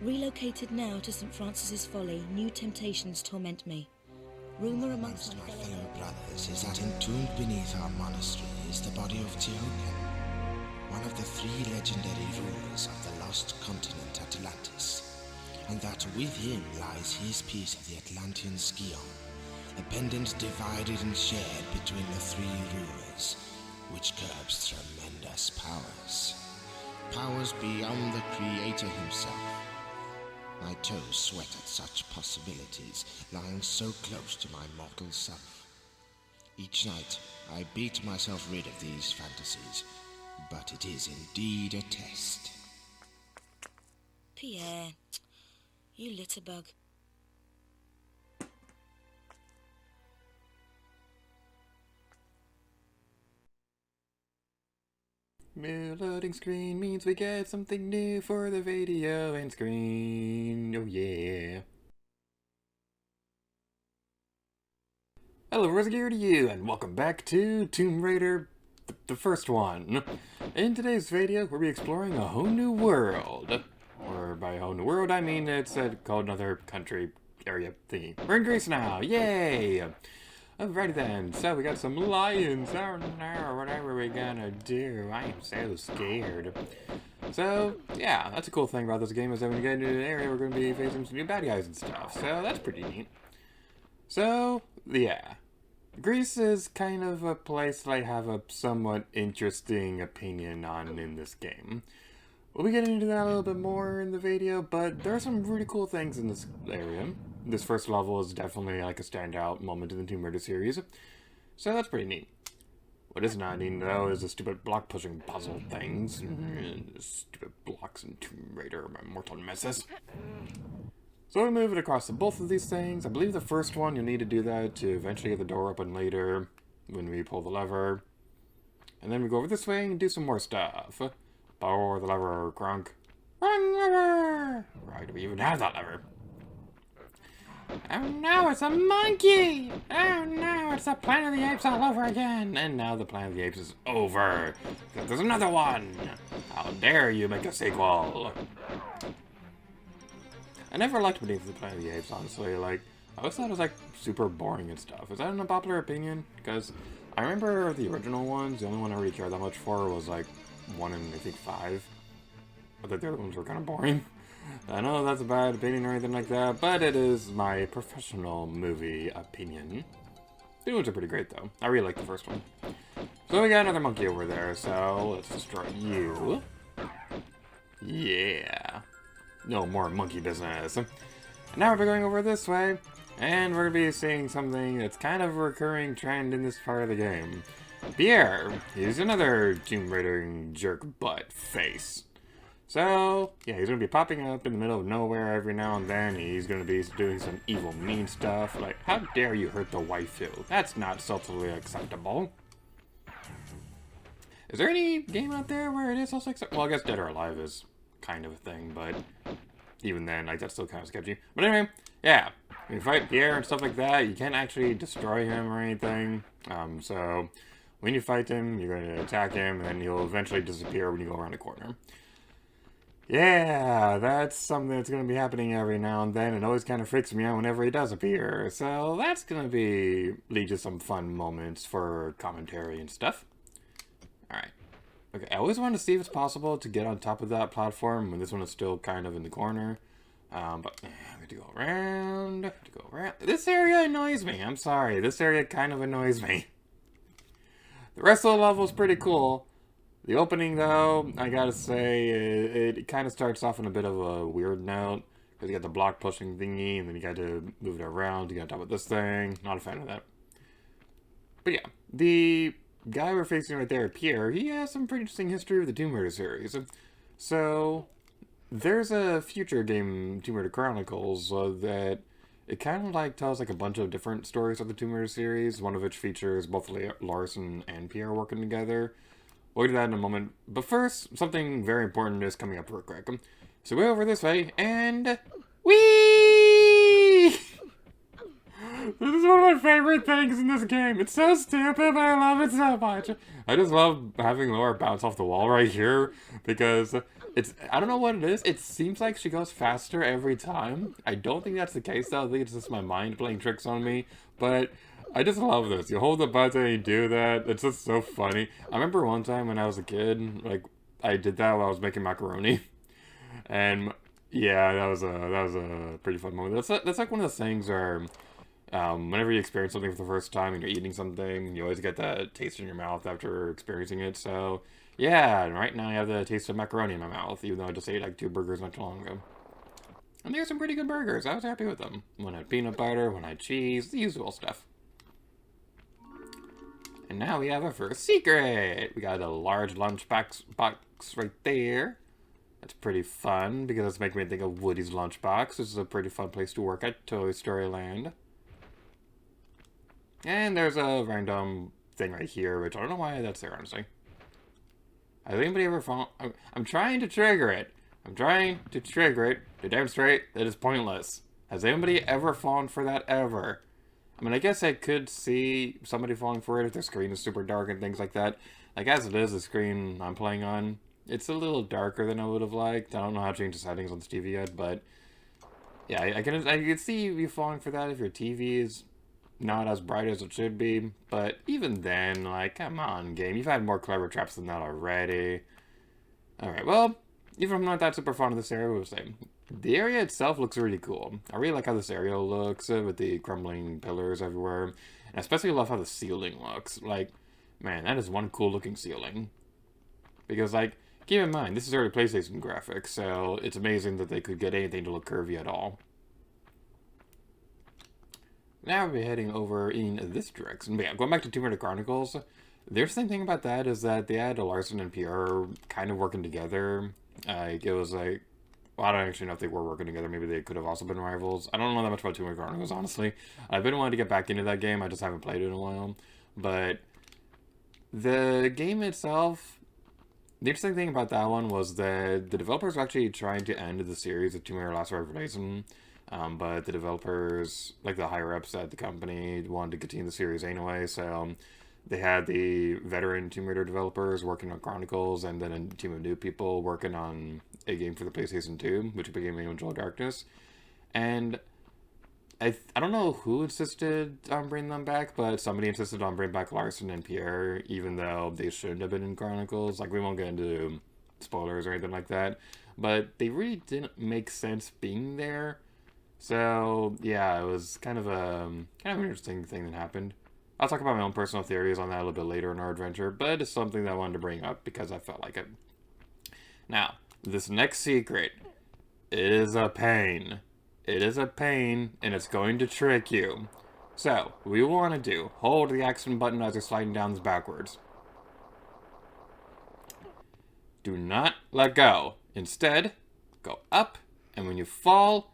Relocated now to St. Francis's Folly, new temptations torment me. Rumour amongst My fellow brothers is that entombed beneath our monastery is the body of Teoken, one of the 3 legendary rulers of the lost continent Atlantis, and that with him lies his piece of the Atlantean Scion, a pendant divided and shared between the 3 rulers, which curbs tremendous powers. Powers beyond the Creator himself. My toes sweat at such possibilities, lying so close to my mortal self. Each night, I beat myself rid of these fantasies, but it is indeed a test. Pierre, you litterbug. New loading screen means we get something new for the video and screen. Oh yeah. Hello, what's gear to you, and welcome back to Tomb Raider, the first one. In today's video, we'll be exploring a whole new world. Or by a whole new world, I mean it's called another country area thingy. We're in Greece now, yay! Alrighty then, so we got some lions. Oh no, what are we gonna do? I am so scared. So, yeah, that's a cool thing about this game is that when you get into an area, we're gonna be facing some new bad guys and stuff. So, that's pretty neat. So, yeah. Greece is kind of a place that I have a somewhat interesting opinion on in this game. We'll be getting into that a little bit more in the video, but there are some really cool things in this area. This first level is definitely like a standout moment in the Tomb Raider series, so that's pretty neat. What is not neat, though, is the stupid block-pushing puzzle things. Stupid blocks in Tomb Raider, my mortal messes. So we move it across to both of these things. I believe the first one, you'll need to do that to eventually get the door open later, when we pull the lever. And then we go over this way and do some more stuff. Power the lever, Crunk. Run, lever! Right, do we even have that lever? Oh no, it's a monkey! Oh no, it's the Planet of the Apes all over again! And now the Planet of the Apes is over. There's another one! How dare you make a sequel! I never liked Beneath the Planet of the Apes, honestly. Like, I always thought it was, like, super boring and stuff. Is that an unpopular opinion? Because I remember the original ones, the only one I really cared that much for was, like, 1 and, I think, 5. I think the other ones were kind of boring. I know that's a bad opinion or anything like that, but it is my professional movie opinion. The new ones are pretty great, though. I really like the first one. So we got another monkey over there, so let's destroy you. Yeah. No more monkey business. And now we're going over this way, and we're going to be seeing something that's kind of a recurring trend in this part of the game. Pierre, he's another Tomb Raider jerk butt face. So, yeah, he's going to be popping up in the middle of nowhere every now and then. He's going to be doing some evil, mean stuff. Like, how dare you hurt the waifu? That's not socially acceptable. Is there any game out there where it is socially acceptable? Well, I guess Dead or Alive is kind of a thing, but even then, like, that's still kind of sketchy. But anyway, yeah, when you fight Pierre and stuff like that, you can't actually destroy him or anything. So when you fight him, you're going to attack him, and then he'll eventually disappear when you go around the corner. Yeah, that's something that's going to be happening every now and then. It always kind of freaks me out whenever he does appear. So that's going to lead to some fun moments for commentary and stuff. Alright. Okay, I always wanted to see if it's possible to get on top of that platform when this one is still kind of in the corner. But I have to go around. This area annoys me. I'm sorry. This area kind of annoys me. The rest of the level is pretty cool. The opening, though, I gotta say, it kind of starts off on a bit of a weird note. Because you got the block pushing thingy, and then you got to move it around to get on top of this thing. Not a fan of that. But yeah, the guy we're facing right there, Pierre, he has some pretty interesting history with the Tomb Raider series. So, there's a future game, Tomb Raider Chronicles, that it kind of like tells like a bunch of different stories of the Tomb Raider series, one of which features both Larson and Pierre working together. We'll do that in a moment. But first, something very important is coming up real quick. So go over this way, and whee! This is one of my favorite things in this game. It's so stupid, but I love it so much. I just love having Laura bounce off the wall right here, because I don't know what it is. It seems like she goes faster every time. I don't think that's the case though. I think it's just my mind playing tricks on me. But I just love this. You hold the button and you do that. It's just so funny. I remember one time when I was a kid, like I did that while I was making macaroni. And yeah, that was a pretty fun moment. That's like one of those things where whenever you experience something for the first time and you're eating something, you always get that taste in your mouth after experiencing it. So yeah, and right now I have the taste of macaroni in my mouth, even though I just ate like 2 burgers not too long ago. And they're some pretty good burgers. I was happy with them. One had peanut butter, one had cheese, the usual stuff. And now we have our first secret. We got a large lunchbox right there. That's pretty fun because it's making me think of Woody's lunchbox. This is a pretty fun place to work at, Toy Story Land. And there's a random thing right here, which I don't know why that's there, honestly. Has anybody ever found... I'm trying to trigger it. I'm trying to trigger it to demonstrate that it's pointless. Has anybody ever fallen for that ever? I mean, I guess I could see somebody falling for it if their screen is super dark and things like that. Like, as it is, the screen I'm playing on, it's a little darker than I would have liked. I don't know how to change the settings on this TV yet, but... yeah, I can see you falling for that if your TV is not as bright as it should be. But even then, like, come on, game. You've had more clever traps than that already. Alright, well, even if I'm not that super fond of this area, we'll say. The area itself looks really cool. I really like how this area looks with the crumbling pillars everywhere. And I especially love how the ceiling looks. Like, man, that is one cool looking ceiling. Because, like, keep in mind, this is early PlayStation graphics, so it's amazing that they could get anything to look curvy at all. Now we're heading over in this direction. But yeah, going back to Tomb Raider Chronicles, the interesting thing about that is that they had Larson and Pierre kind of working together. It was like, well, I don't actually know if they were working together. Maybe they could have also been rivals. I don't know that much about Tomb Raider Chronicles, honestly. I've been wanting to get back into that game. I just haven't played it in a while. But the game itself, the interesting thing about that one was that the developers were actually trying to end the series of Tomb Raider Last Revelation. But the developers, like the higher-ups at the company, wanted to continue the series anyway, so they had the veteran Tomb Raider developers working on Chronicles, and then a team of new people working on a game for the PlayStation 2, which became Angel of Darkness. And I don't know who insisted on bringing them back, but somebody insisted on bringing back Larson and Pierre, even though they shouldn't have been in Chronicles. Like, we won't get into spoilers or anything like that, but they really didn't make sense being there. So, yeah, it was kind of an interesting thing that happened. I'll talk about my own personal theories on that a little bit later in our adventure, but it's something that I wanted to bring up because I felt like it. Now, this next secret is a pain. It is a pain, and it's going to trick you. So, what we want to do, hold the action button as you're sliding down this backwards. Do not let go. Instead, go up, and when you fall,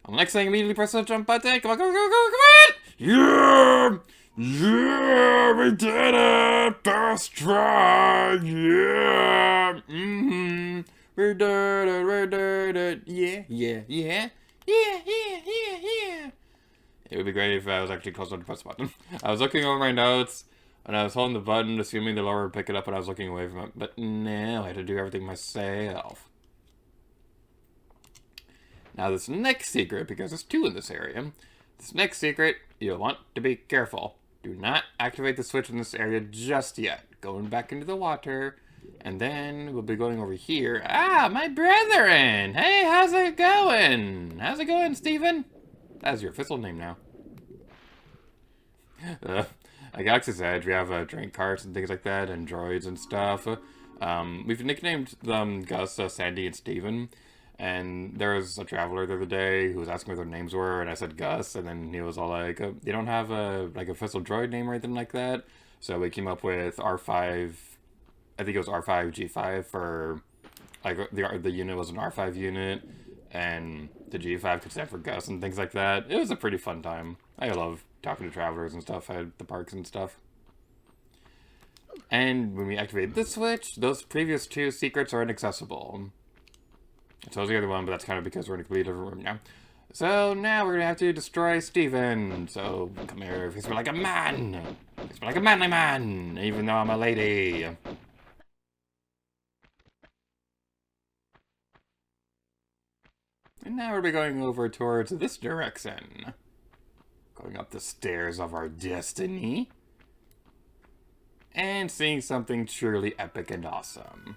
on the next thing, immediately press the jump button. Come on, come on, come on, come on! Yeah! Yeah! We did it! First try! Yeah! Mm-hmm. We did it! We did it! Yeah, yeah, yeah! Yeah, yeah, yeah, yeah! It would be great if I was actually close enough to press the button. I was looking over my notes, and I was holding the button, assuming the lower would pick it up, and I was looking away from it. But no, I had to do everything myself. Now this next secret, because there's 2 in this area, this next secret, you'll want to be careful. Do not activate the switch in this area just yet. Going back into the water, and then we'll be going over here. Ah, my brethren! Hey, how's it going? How's it going, Steven? That's your official name now. At Galaxy's Edge, we have drink carts and things like that, and droids and stuff. We've nicknamed them Gus, Sandy, and Steven. And there was a traveler the other day who was asking what their names were, and I said Gus, and then he was all like, "You don't have a official droid name or anything like that?" So we came up with R5. I think it was R5G5 for like the unit was an R5 unit, and the G5 could stand for Gus and things like that. It was a pretty fun time. I love talking to travelers and stuff at the parks and stuff. And when we activate this switch, those previous 2 secrets are inaccessible. So was the other one, but that's kind of because we're in a completely different room now. So now we're gonna have to destroy Steven. So come here, face me like a man. Face me like a manly man, even though I'm a lady. And now we're going over towards this direction. Going up the stairs of our destiny. And seeing something truly epic and awesome.